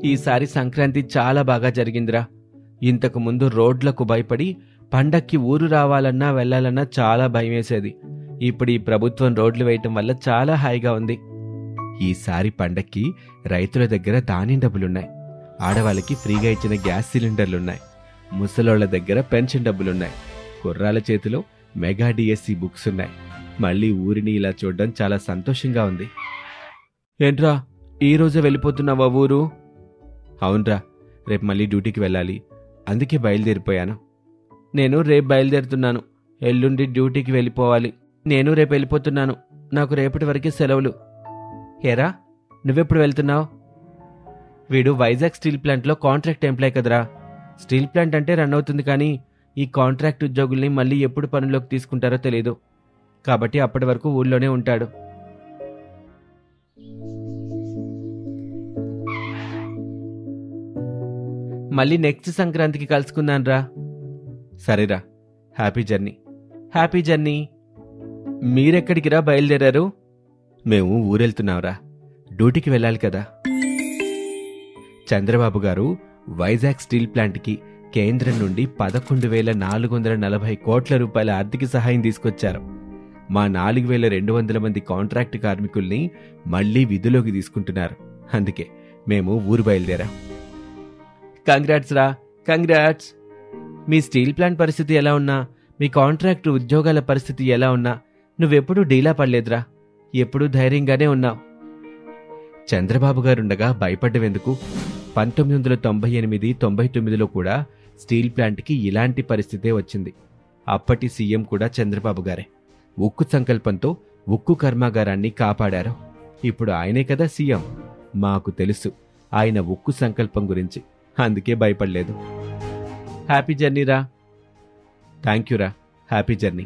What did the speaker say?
ఈసారి సంక్రాంతి చాలా బాగా జరిగిందిరా. ఇంతకు ముందు రోడ్లకు భయపడి పండక్కి ఊరు రావాలన్నా వెళ్లాలన్నా చాలా భయమేసేది. ఇప్పుడు ఈ ప్రభుత్వం రోడ్లు వేయటం వల్ల చాలా హాయిగా ఉంది. ఈసారి పండక్కి రైతుల దగ్గర ధాన్యం డబ్బులున్నాయి. ఆడవాళ్ళకి ఫ్రీగా ఇచ్చిన గ్యాస్ సిలిండర్లున్నాయి. ముసలోళ్ల దగ్గర పెన్షన్ డబ్బులున్నాయి. కుర్రాల చేతిలో మెగా డిఎస్సి బుక్స్ ఉన్నాయి. మళ్ళీ ఊరిని ఇలా చూడడం చాలా సంతోషంగా ఉంది. ఏంట్రా, ఈరోజే వెళ్ళిపోతున్నావా ఊరు? అవునరా, రేపు మళ్ళీ డ్యూటీకి వెళ్ళాలి, అందుకే బయలుదేరిపోయాను. నేను రేపు బయలుదేరుతున్నాను. ఎల్లుండి డ్యూటీకి వెళ్ళిపోవాలి. నేను రేపు వెళ్ళిపోతున్నాను. నాకు రేపటి వరకే సెలవులు. ఏరా, నువ్వెప్పుడు వెళ్తున్నావు? వీడు వైజాగ్ స్టీల్ ప్లాంట్లో కాంట్రాక్ట్ ఎంప్లాయ్ కదరా. స్టీల్ ప్లాంట్ అంటే రన్ అవుతుంది, కానీ ఈ కాంట్రాక్ట్ ఉద్యోగుల్ని మళ్ళీ ఎప్పుడు పనుల్లోకి తీసుకుంటారో తెలీదు. కాబట్టి అప్పటి వరకు ఊళ్ళోనే ఉంటాడు. మళ్ళీ నెక్స్ట్ సంక్రాంతికి కలుసుకుందాన్రా. సరేరా, హ్యాపీ జర్నీ. Happy journey. మీరెక్కడికిరా బయలుదేరారు? మేము ఊరెళ్తున్నావురా, డ్యూటీకి వెళ్ళాలి కదా. చంద్రబాబు గారు వైజాగ్ స్టీల్ ప్లాంట్కి కేంద్రం నుండి 11,440 కోట్ల రూపాయల ఆర్థిక సహాయం తీసుకొచ్చారు. మా 4,200 మంది కాంట్రాక్ట్ కార్మికుల్ని మళ్లీ విధులోకి తీసుకుంటున్నారు. అందుకే మేము ఊరు బయలుదేరాం. కంగ్రాట్స్ రా, కంగ్రాట్స్. మీ స్టీల్ ప్లాంట్ పరిస్థితి ఎలా ఉన్నా, మీ కాంట్రాక్ట్ ఉద్యోగాల పరిస్థితి ఎలా ఉన్నా నువ్వెప్పుడూ డీలా పడలేదురా. ఎప్పుడూ ధైర్యంగానే ఉన్నావు. చంద్రబాబు గారుండగా భయపడ్డవెందుకు? 1998-99లో కూడా స్టీల్ ప్లాంట్కి ఇలాంటి పరిస్థితే వచ్చింది. అప్పటి సీఎం కూడా చంద్రబాబు గారే. ఉక్కు సంకల్పంతో ఉక్కు కర్మాగారాన్ని కాపాడారు. ఇప్పుడు ఆయనే కదా సీఎం. మాకు తెలుసు ఆయన ఉక్కు సంకల్పం గురించి, అందుకే భయపడలేదు. హ్యాపీ జర్నీ రా. థ్యాంక్ యూ రా, హ్యాపీ జర్నీ.